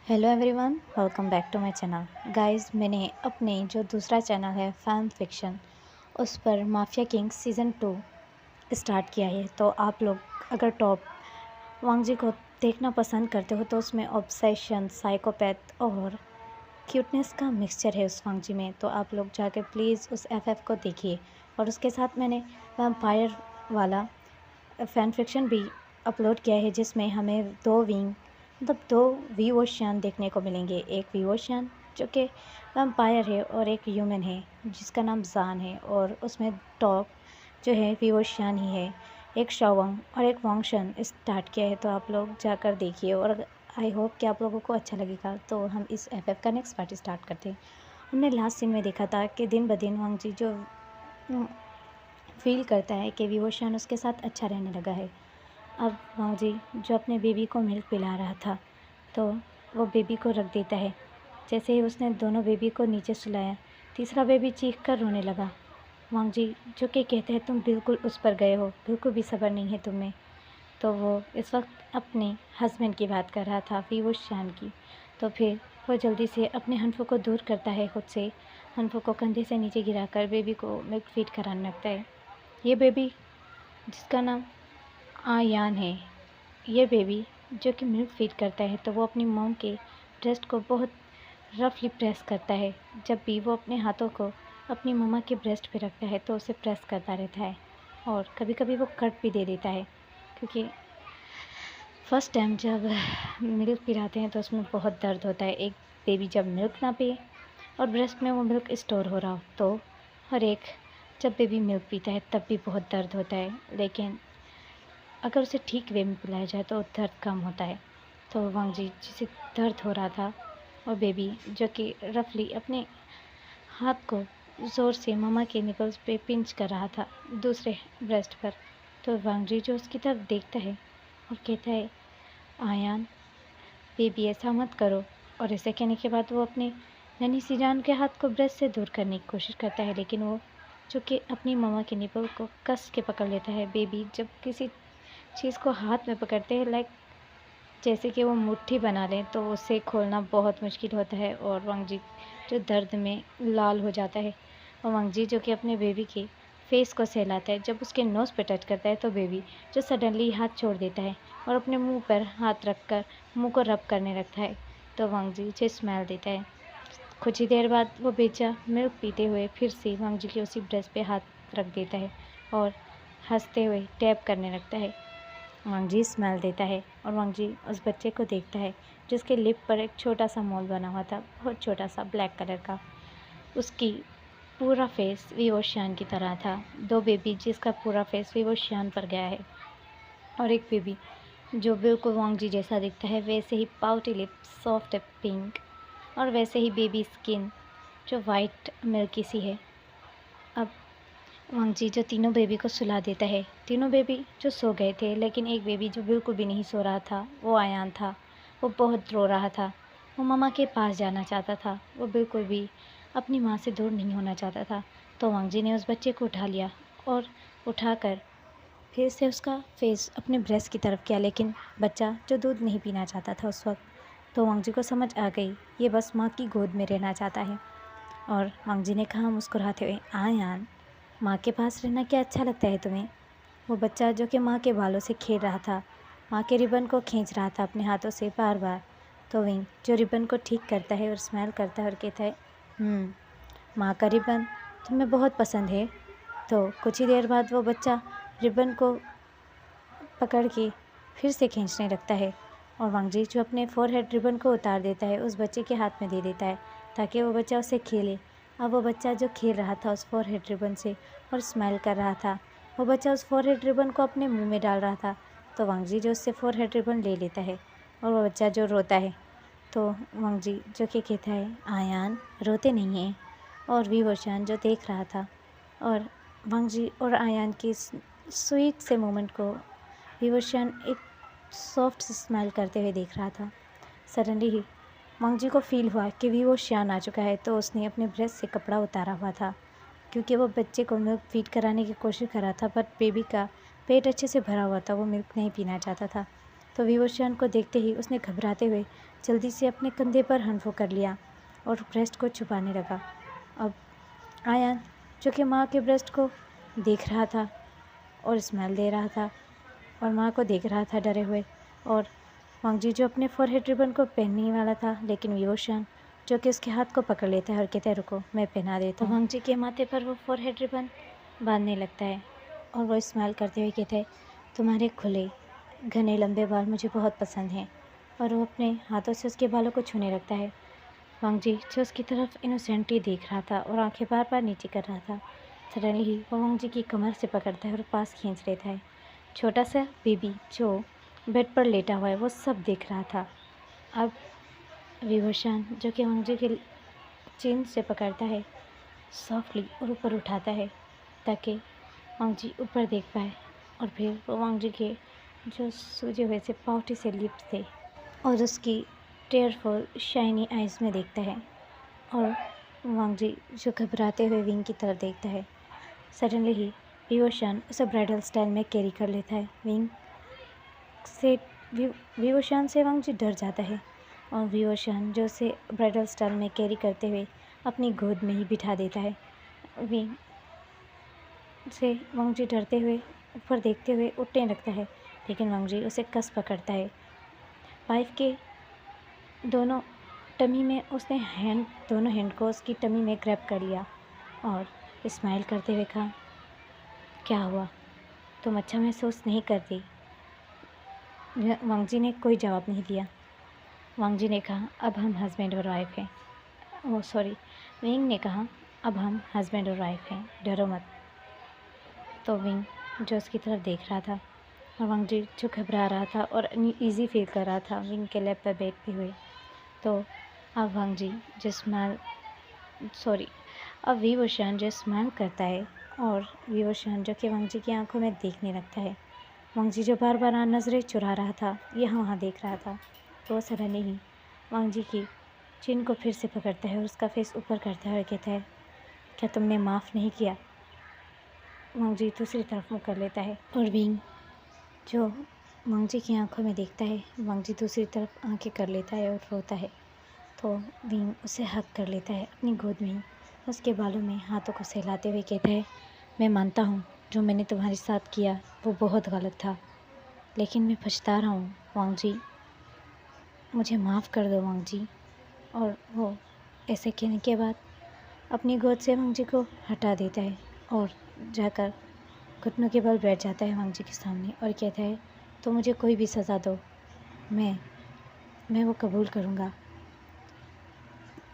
Hello everyone, welcome back to my channel. Guys, मैंने अपने जो दूसरा चैनल है फैन फिक्शन, उस पर माफिया किंग्स सीज़न 2 स्टार्ट किया है। तो आप लोग अगर टॉप वांगजी को देखना पसंद करते हो तो उसमें ऑब्सेशन, साइकोपैथ और क्यूटनेस का मिक्सचर है उस वांगजी में। तो आप लोग जाकर प्लीज़ उस एफएफ को देखिए। और उसके साथ मैंने वैम्पायर वाला फ़ैन फिक्शन भी अपलोड किया है, जिसमें हमें 2 विंग मतलब 2 वी ओशियन देखने को मिलेंगे। एक वी ओशियन जो कि वैम्पायर है और एक ह्यूमन है जिसका नाम ज़ान है, और उसमें टॉप जो है वी ओशियन ही है। एक शाओवंग और एक वांगशन स्टार्ट किया है, तो आप लोग जाकर देखिए और आई होप कि आप लोगों को अच्छा लगेगा। तो हम इस एफएफ का नेक्स्ट पार्ट स्टार्ट करते हैं। हमने लास्ट सीन में देखा था कि दिन ब दिन वांगजी जो फील करता है कि विवोशन उसके साथ अच्छा रहने लगा है। अब वांगजी जो अपने बेबी को मिल्क पिला रहा था, तो वो बेबी को रख देता है। जैसे ही उसने दोनों बेबी को नीचे सुलाया, तीसरा बेबी चीख कर रोने लगा। वांगजी जो कि कहते हैं तुम बिल्कुल उस पर गए हो, बिल्कुल भी सब्र नहीं है तुम्हें। तो वो इस वक्त अपने हस्बैंड की बात कर रहा था, विवोशान की। तो फिर वो जल्दी से अपने हनफू को दूर करता है खुद से। हनफू को कंधे से नीचे गिराकर बेबी को मिल्क फीड कराने लगता है। ये बेबी जिसका नाम आयान है, ये बेबी जो कि मिल्क फीड करता है, तो वो अपनी मॉम के ब्रेस्ट को बहुत रफली प्रेस करता है। जब भी वो अपने हाथों को अपनी मम्मा के ब्रेस्ट पे रखता है तो उसे प्रेस करता रहता है, और कभी कभी वो कट भी दे देता है, क्योंकि फर्स्ट टाइम जब मिल्क पिलाते हैं तो उसमें बहुत दर्द होता है। एक बेबी जब मिल्क ना पिए और ब्रेस्ट में वो मिल्क स्टोर हो रहा हो, तो हर एक जब बेबी मिल्क पीता है तब भी बहुत दर्द होता है, लेकिन अगर उसे ठीक वे में पिलाया जाए तो दर्द कम होता है। तो वांगजी जिसे दर्द हो रहा था, और बेबी जो कि रफली अपने हाथ को ज़ोर से मम्मा के निपल्स पे पिंच कर रहा था दूसरे ब्रेस्ट पर, तो वांगजी जो उसकी तरफ देखता है और कहता है, आयान बेबी ऐसा मत करो। और ऐसे कहने के बाद वो अपने नन्ही सी जान के हाथ को ब्रेस्ट से दूर करने की कोशिश करता है, लेकिन वो जो कि अपनी मम्मा के निपल को कस के पकड़ लेता है। बेबी जब किसी चीज़ को हाथ में पकड़ते हैं, लाइक जैसे कि वो मुट्ठी बना लें, तो उसे खोलना बहुत मुश्किल होता है, और वांगजी जो दर्द में लाल हो जाता है। और वांगजी जो कि अपने बेबी के फेस को सहलाता है, जब उसके नोज़ पे टच करता है तो बेबी जो सडनली हाथ छोड़ देता है और अपने मुंह पर हाथ रखकर मुंह को रब करने लगता है। तो वांगजी उसे स्मेल देता है। कुछ ही देर बाद वो बेचा मिल्क पीते हुए फिर से वांगजी के उसी ब्रेस्ट पे हाथ रख देता है और हंसते हुए टैप करने लगता है। वांगजी स्मेल देता है और वांगजी उस बच्चे को देखता है जिसके लिप पर एक छोटा सा मोल बना हुआ था, बहुत छोटा सा ब्लैक कलर का। उसकी पूरा फेस विवोशियान की तरह था। 2 बेबी जिसका पूरा फेस विवोशियान पर गया है, और एक बेबी जो बिल्कुल वांगजी जैसा दिखता है, वैसे ही पाउटी लिप, सॉफ्ट पिंक, और वैसे ही बेबी स्किन जो वाइट मिल्की सी है। अब वांगजी जो तीनों बेबी को सुला देता है। तीनों बेबी जो सो गए थे, लेकिन एक बेबी जो बिल्कुल भी नहीं सो रहा था वो आयान था। वो बहुत रो रहा था, वो मम्मा के पास जाना चाहता था, वो बिल्कुल भी अपनी माँ से दूर नहीं होना चाहता था। तो वांगजी ने उस बच्चे को उठा लिया और उठाकर फिर से उसका फेस अपने ब्रेस्ट की तरफ किया, लेकिन बच्चा जो दूध नहीं पीना चाहता था उस वक्त। तो वांगजी को समझ आ गई ये बस माँ की गोद में रहना चाहता है, और वांगजी ने कहा मुस्कुराते हुए, आयान माँ के पास रहना क्या अच्छा लगता है तुम्हें। वो बच्चा जो कि माँ के बालों से खेल रहा था, माँ के रिबन को खींच रहा था अपने हाथों से बार बार। तो विंग जो रिबन को ठीक करता है और स्माइल करता है और कहता है, माँ का रिबन तुम्हें बहुत पसंद है। तो कुछ ही देर बाद वो बच्चा रिबन को पकड़ के फिर से खींचने लगता है, और वांगजी जो अपने फोरहेड रिबन को उतार देता है उस बच्चे के हाथ में दे देता है ताकि वो बच्चा उससे खेले। अब वो बच्चा जो खेल रहा था उस फोरहेड रिबन से और स्माइल कर रहा था, वो बच्चा उस फोरहेड रिबन को अपने मुंह में डाल रहा था। तो वांगजी जो उससे फोरहेड रिबन ले लेता है, और वो बच्चा जो रोता है, तो वांगजी जो कि कहता है, आयान रोते नहीं हैं। और विवोशान जो देख रहा था, और वांगजी और आयान की स्वीट से मोमेंट को विवोशान एक सॉफ्ट स्माइल करते हुए देख रहा था। सडनली ही वांगजी को फील हुआ कि विवोशान आ चुका है, तो उसने अपने ब्रेस्ट से कपड़ा उतारा हुआ था, क्योंकि वो बच्चे को मिल्क फीड कराने की कोशिश कर रहा था, बट बेबी का पेट अच्छे से भरा हुआ था, वो मिल्क नहीं पीना चाहता था। तो विवोशान को देखते ही उसने घबराते हुए जल्दी से अपने कंधे पर हनफो कर लिया और ब्रेस्ट को छुपाने लगा। अब आयान, जो कि माँ के ब्रेस्ट को देख रहा था और स्माइल दे रहा था और माँ को देख रहा था डरे हुए, और वांगजी जो अपने फॉरहेड रिबन को पहनने ही वाला था, लेकिन विवोशान जो कि उसके हाथ को पकड़ लेता है और कहता है रुको, मैं पहना देता हूँ। वांगजी के माथे पर वो फॉरहेड रिबन बांधने लगता है और वो स्माइल करते हुए कहता है तुम्हारे खुले घने लंबे बाल मुझे बहुत पसंद हैं, और वो अपने हाथों से उसके बालों को छूने लगता है। वांगजी जो उसकी तरफ इनोसेंटली देख रहा था और आंखें बार बार नीचे कर रहा था, सडनली ही वो वांगजी की कमर से पकड़ता है और पास खींच लेता है। छोटा सा बेबी जो बेड पर लेटा हुआ है वो सब देख रहा था। अब विवोशान जो कि वांगजी के चेन से पकड़ता है सॉफ्टली और ऊपर उठाता है ताकि वांगजी ऊपर देख पाए, और फिर वो वांगजी के जो सूजे हुए से पाउटी से लिप्स थे और उसकी टेयरफुल शाइनी आइज़ में देखता है, और वांगजी जो घबराते हुए विंग की तरफ देखता है। सडनली ही विवोशान उसे ब्राइडल स्टाइल में कैरी कर लेता है। विंग से विवोशान से वांगजी डर जाता है और विवोशान जो उसे ब्राइडल स्टाइल में कैरी करते हुए अपनी गोद में ही बिठा देता है। विंग से वांगजी डरते हुए ऊपर देखते हुए उठने लगता है, लेकिन वांगजी उसे कस पकड़ता है। वाइफ के दोनों टमी में उसने दोनों हैंड को उसकी टमी में ग्रैब कर लिया और स्माइल करते हुए कहा क्या हुआ, तुम अच्छा महसूस नहीं करती? वांगजी ने कोई जवाब नहीं दिया। वांगजी ने कहा अब हम हस्बैंड और वाइफ हैं। ओह सॉरी, विंग ने कहा अब हम हस्बैंड और वाइफ हैं, डरो मत। तो विंग जो उसकी तरफ देख रहा था और वांगजी जो घबरा रहा था और अनईज़ी फील कर रहा था विंग के लैप पर बैठते हुए, तो अब वांगजी जो अब विवोशान जो स्माइल करता है और विवोशान जो कि वांगजी की आंखों में देखने लगता है। वांगजी जो बार बार नज़रें चुरा रहा था, यहाँ वहाँ देख रहा था, तो सडनली ही वांगजी की चिन को फिर से पकड़ता है और उसका फेस ऊपर करता है और कहता है क्या तुमने माफ़ नहीं किया? वांगजी दूसरी तरफ मुँह कर लेता है और विंग जो वांगजी की आंखों में देखता है, वांगजी दूसरी तरफ आंखें कर लेता है और रोता है। तो विंग उसे हग कर लेता है अपनी गोद में ही, उसके बालों में हाथों को सहलाते हुए कहता है मैं मानता हूँ जो मैंने तुम्हारे साथ किया वो बहुत गलत था, लेकिन मैं पछता रहा हूँ वांगजी, मुझे माफ़ कर दो वांगजी। और वो ऐसे कहने के बाद अपनी गोद से वांगजी को हटा देता है और जाकर घुटनों के बल बैठ जाता है वांगजी के सामने और कहता है तो मुझे कोई भी सज़ा दो, मैं वो कबूल करूँगा।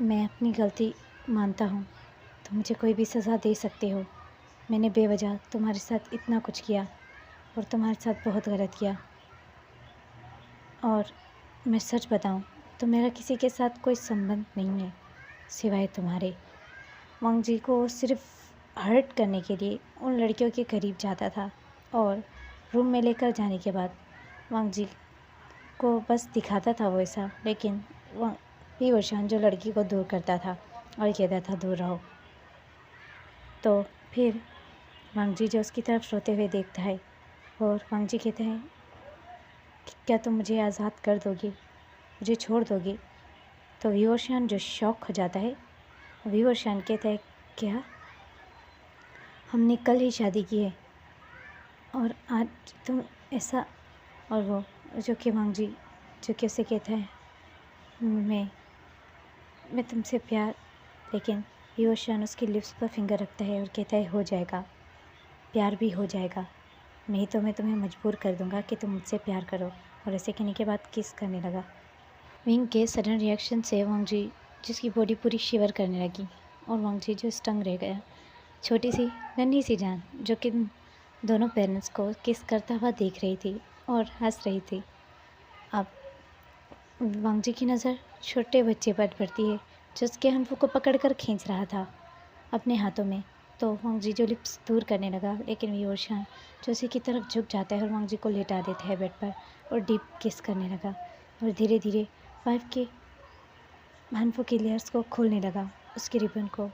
मैं अपनी गलती मानता हूँ, तो मुझे कोई भी सज़ा दे सकते हो। मैंने बेवजह तुम्हारे साथ इतना कुछ किया और तुम्हारे साथ बहुत गलत किया, और मैं सच बताऊँ तो मेरा किसी के साथ कोई संबंध नहीं है सिवाय तुम्हारे। वांगजी को सिर्फ हर्ट करने के लिए उन लड़कियों के करीब जाता था और रूम में लेकर जाने के बाद वांगजी को बस दिखाता था वो ऐसा, लेकिन विवोशान जो लड़की को दूर करता था और कहता था दूर रहो। तो फिर वांगजी जो उसकी तरफ रोते हुए देखता है और वांगजी कहता है कि क्या तुम मुझे आज़ाद कर दोगे, मुझे छोड़ दोगे? तो विवोशान जो शॉक हो जाता है, विवोशान कहता है क्या, हमने कल ही शादी की है और आज तुम ऐसा? और वो जो कि वांगजी जो कि उसे कहता है मैं तुमसे प्यार, लेकिन विवोशान उसके लिप्स पर फिंगर रखता है और कहता है हो जाएगा, प्यार भी हो जाएगा, नहीं तो मैं तुम्हें मजबूर कर दूंगा कि तुम मुझसे प्यार करो। और ऐसे कहने के बाद किस करने लगा। विंग के सडन रिएक्शन से वांगजी जिसकी बॉडी पूरी शिवर करने लगी और वांगजी जो स्टंग रह गया। छोटी सी नन्ही सी जान जो कि दोनों पेरेंट्स को किस करता हुआ देख रही थी और हंस रही थी। अब वांगजी की नज़र छोटे बच्चे पर पड़ती है जो उसके हंफों को पकड़कर खींच रहा था अपने हाथों में। तो वांगजी जो लिप्स दूर करने लगा, लेकिन विवोशान जो उसी की तरफ झुक जाता है और वांगजी को लेटा देता है बेड पर और डीप किस करने लगा और धीरे धीरे वाइफ के हंफों की लेयर्स को खोलने लगा, उसके रिबन को।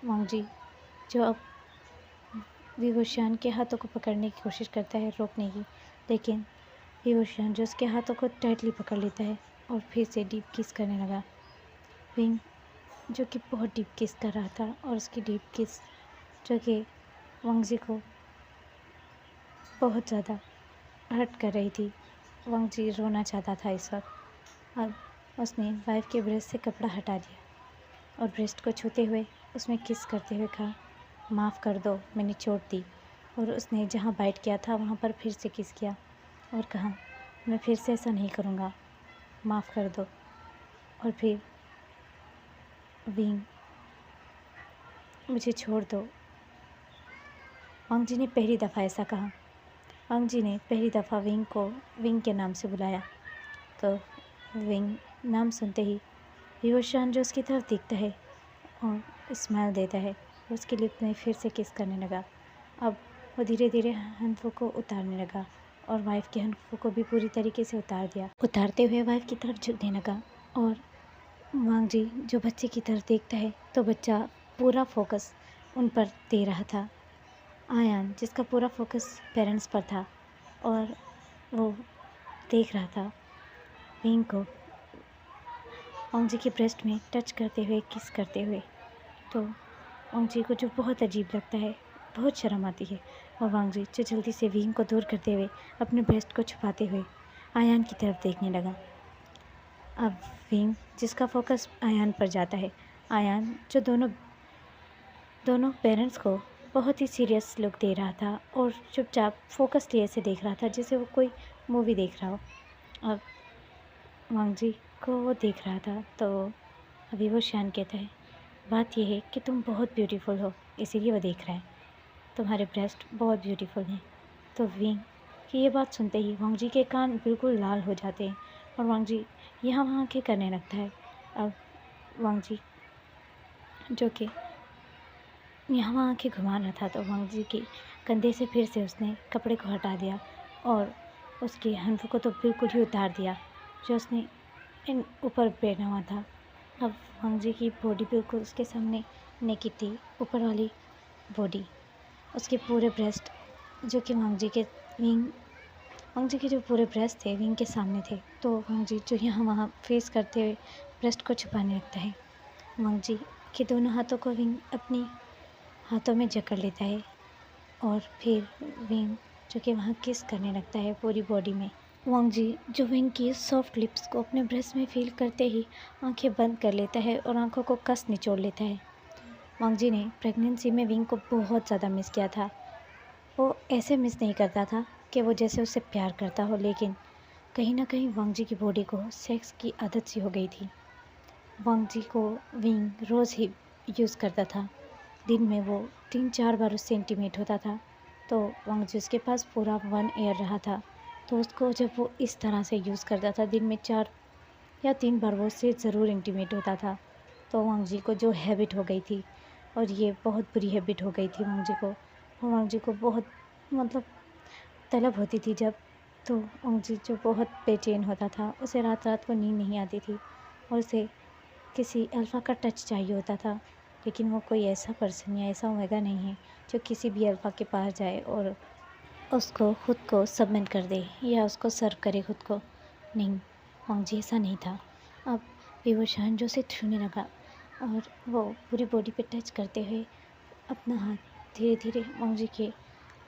वांगजी जो अब विवोशान के हाथों को पकड़ने की कोशिश करता है रोकने की, लेकिन विवोशान जो उसके हाथों को टाइटली पकड़ लेता है और फिर से डीप किस करने लगा। विंग जो कि बहुत डीप किस कर रहा था और उसकी डीप किस जो कि वांगजी को बहुत ज़्यादा हर्ट कर रही थी। वांगजी रोना चाहता था इस वक्त। अब उसने वाइफ के ब्रेस्ट से कपड़ा हटा दिया और ब्रेस्ट को छूते हुए उसमें किस करते हुए कहा, माफ़ कर दो, मैंने चोट दी। और उसने जहाँ बाइट किया था वहाँ पर फिर से किस किया और कहा, मैं फिर से ऐसा नहीं करूँगा, माफ़ कर दो। और फिर विंग, मुझे छोड़ दो। वांगजी ने पहली दफ़ा ऐसा कहा। वांगजी ने पहली दफ़ा विंग को विंग के नाम से बुलाया तो विंग नाम सुनते ही विवोशान जो उसकी तरफ देखता है और स्माइल देता है। उसके लिप में फिर से किस करने लगा। अब वो धीरे धीरे हनफू को उतारने लगा और वाइफ के हनफू को भी पूरी तरीके से उतार दिया। उतारते हुए वाइफ की तरफ झुकने लगा और वांगजी जो बच्चे की तरफ देखता है तो बच्चा पूरा फोकस उन पर दे रहा था। आयान जिसका पूरा फोकस पेरेंट्स पर था और वो देख रहा था विंग को वांगजी के ब्रेस्ट में टच करते हुए किस करते हुए। तो वांगजी को जो बहुत अजीब लगता है, बहुत शर्म आती है और वांगजी जो जल्दी से विंग को दूर करते हुए अपने ब्रेस्ट को छुपाते हुए आयान की तरफ देखने लगा। अब विंग जिसका फोकस आयान पर जाता है, आयान जो दोनों पेरेंट्स को बहुत ही सीरियस लुक दे रहा था और चुपचाप फोकस लिए से देख रहा था जैसे वो कोई मूवी देख रहा हो। अब वांगजी को वो देख रहा था तो अभी वो शान कहता है, बात यह है कि तुम बहुत ब्यूटीफुल हो, इसीलिए वो देख रहा है, तुम्हारे ब्रेस्ट बहुत ब्यूटीफुल हैं। तो विंग की ये बात सुनते ही वांगजी के कान बिल्कुल लाल हो जाते हैं और वांगजी यहाँ वहाँ के करने लगता है। अब वांगजी जो कि यहाँ वहाँ के घुमा रहा था तो वांगजी के कंधे से फिर से उसने कपड़े को हटा दिया और उसके हनफू को तो बिल्कुल ही उतार दिया जो उसने इन ऊपर पहना हुआ था। अब वांगजी की बॉडी बिल्कुल उसके सामने नेकेड थी, ऊपर वाली बॉडी, उसके पूरे ब्रेस्ट जो कि वांगजी के जो पूरे ब्रेस्ट थे विंग के सामने थे। तो वांगजी जो यहाँ वहाँ फेस करते हुए ब्रेस्ट को छुपाने लगता है। वांगजी के दोनों हाथों को विंग अपनी हाथों में जकड़ लेता है और फिर विंग जो कि वहाँ किस करने लगता है पूरी बॉडी में। वांगजी जो विंग की सॉफ्ट लिप्स को अपने ब्रेस्ट में फील करते ही आंखें बंद कर लेता है और आंखों को कस निचोड़ लेता है। वांगजी ने प्रेगनेंसी में विंग को बहुत ज़्यादा मिस किया था। वो ऐसे मिस नहीं करता था कि वो जैसे उससे प्यार करता हो, लेकिन कहीं ना कहीं वांगजी की बॉडी को सेक्स की आदत सी हो गई थी। वांगजी को विंग रोज़ ही यूज़ करता था। दिन में वो 3-4 बार उससे इंटीमेट होता था। तो वांगजी उसके पास पूरा 1 ईयर रहा था। तो उसको जब वो इस तरह से यूज़ करता था, दिन में 4 या 3 बार वो उससे ज़रूर इंटीमेट होता था। तो वांगजी को जो हैबिट हो गई थी और ये बहुत बुरी हैबिट हो गई थी वांगजी को। वांगजी को बहुत मतलब तलब होती थी जब, तो वांगजी जो बहुत बेचैन होता था, उसे रात रात को नींद नहीं आती थी और उसे किसी अल्फ़ा का टच चाहिए होता था। लेकिन वो कोई ऐसा पर्सन या ऐसा ओमेगा नहीं है जो किसी भी अल्फ़ा के पास जाए और उसको खुद को सबमिट कर दे या उसको सर्व करे खुद को। नहीं, वांगजी ऐसा नहीं था। अब विवोशान जो से छूने लगा और वो पूरी बॉडी पे टच करते हुए अपना हाथ धीरे धीरे वांगजी के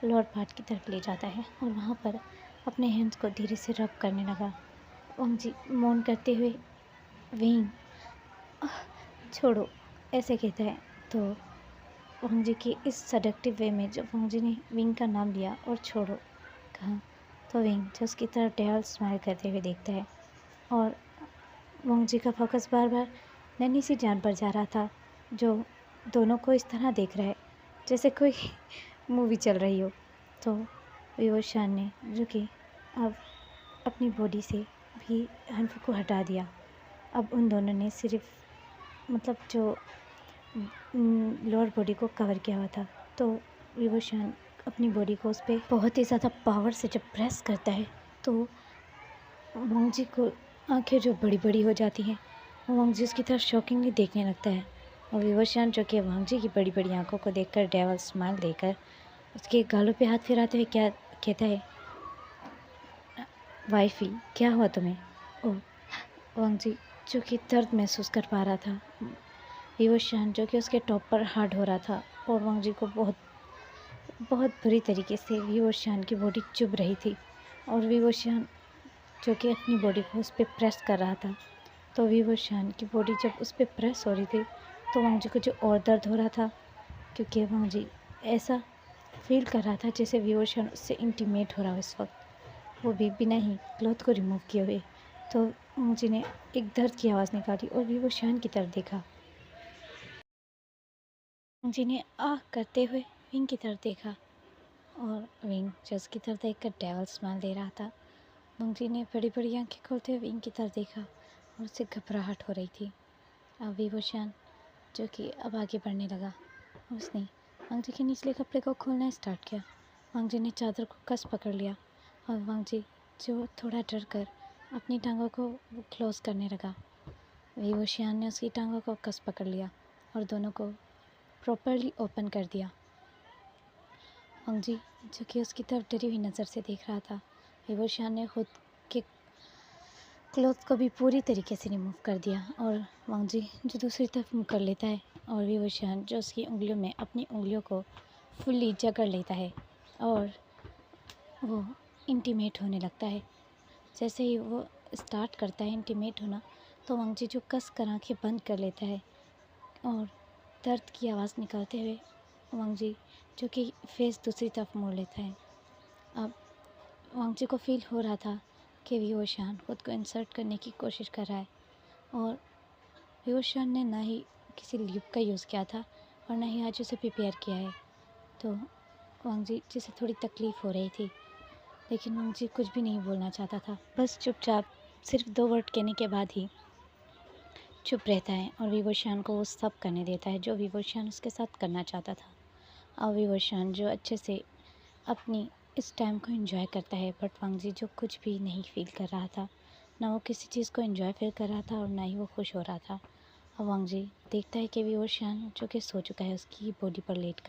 लोअर पार्ट की तरफ ले जाता है और वहाँ पर अपने हैंड्स को धीरे से रब करने लगा। वांगजी मौन करते हुए विंग छोड़ो ऐसे कहता है। तो वांगजी की इस सडक्टिव वे में जब वांगजी ने विंग का नाम लिया और छोड़ो कहा तो विंग जो उसकी तरफ डेवल स्माइल करते हुए देखता है और वांगजी का फोकस बार बार नन्ही सी जान पर जा रहा था जो दोनों को इस तरह देख रहा है जैसे कोई मूवी चल रही हो। तो विवोशान ने जो कि अब अपनी बॉडी से भी हनफू को हटा दिया। अब उन दोनों ने सिर्फ मतलब जो लोअर बॉडी को कवर किया हुआ था। तो विवोशान अपनी बॉडी को उस पर बहुत ही ज़्यादा पावर से जब प्रेस करता है तो वांगजी को आंखें जो बड़ी बड़ी हो जाती हैं, वांगजी उसकी तरफ शॉकिंगली देखने लगता है और विवोशान जो कि वांगजी की बड़ी बड़ी आंखों को देखकर डेवल स्माइल देकर उसके गालों पे हाथ फिराते हुए क्या कहता है, वाइफी, क्या हुआ तुम्हें? ओह! वांग जी जो कि दर्द महसूस कर पा रहा था। विवश जो कि उसके टॉप पर हार्ड हो रहा था और वांग जी को बहुत बहुत बुरी तरीके से विवश की बॉडी चुभ रही थी और विवश जो कि अपनी बॉडी को उस पे प्रेस कर रहा था। तो विवश की बॉडी जब उस पे प्रेस हो रही थी तो वांग जी को जो और दर्द हो रहा था, क्योंकि वांग जी ऐसा फ़ील कर रहा था जैसे विवश उससे इंटीमेट हो रहा हो इस वक़्त, वो भी बिना ही क्लॉथ को रिमूव किए हुए। तो वांग जी ने एक दर्द की आवाज़ निकाली और विवश की तरफ देखा। वांग जी ने आह करते हुए विंग की तरफ देखा और विंग जो उसकी तरफ देखकर डेविल स्माइल दे रहा था। वांग जी ने बड़ी-बड़ी आँखें खोलते हुए विंग की तरफ देखा और उसे घबराहट हो रही थी। अब विवश जो कि अब आगे बढ़ने लगा। उसने वांग जी के निचले कपड़े को खोलना स्टार्ट किया। वांग जी ने चादर को कस पकड़ लिया और वांग जी जो थोड़ा डर कर अपनी टांगों को क्लोज करने लगा। विवश ने उसकी टांगों को कस पकड़ लिया और दोनों को प्रॉपरली ओपन कर दिया। वांग जी जो कि उसकी तरफ डरी हुई नज़र से देख रहा था। विवश ने खुद के क्लॉथ को भी पूरी तरीके से रिमूव कर दिया और वांग जी जो दूसरी तरफ मुँह कर लेता है और विवश जो उसकी उंगलियों में अपनी उंगलियों को फुल्ली जकड़ लेता है और वो इंटीमेट होने लगता है। जैसे ही वो स्टार्ट करता है इंटीमेट होना तो वांग जी जो कस कर आँखें बंद कर लेता है और दर्द की आवाज़ निकालते हुए वांग जी जो कि फेस दूसरी तरफ मोड़ लेता है। अब वांग जी को फील हो रहा था कि विवश खुद को इंसर्ट करने की कोशिश कर रहा है और विवश ने ना ही किसी ल्यूब का यूज़ किया था और ना ही आज उसे प्रिपेयर किया है। तो वांग जी जिसे थोड़ी तकलीफ़ हो रही थी, लेकिन वांग जी कुछ भी नहीं बोलना चाहता था। बस चुपचाप सिर्फ 2 वर्ड कहने के बाद ही चुप रहता है और विवश को वो सब करने देता है जो विवश उसके साथ करना चाहता था। और विवश जो अच्छे से अपनी इस टाइम को एंजॉय करता है, बट वांग जी जो कुछ भी नहीं फ़ील कर रहा था, ना वो किसी चीज़ को एंजॉय फ़ील कर रहा था और ना ही वो खुश हो रहा था। और वांग जी देखता है कि विवश जो कि सो चुका है उसकी बॉडी पर लेट कर।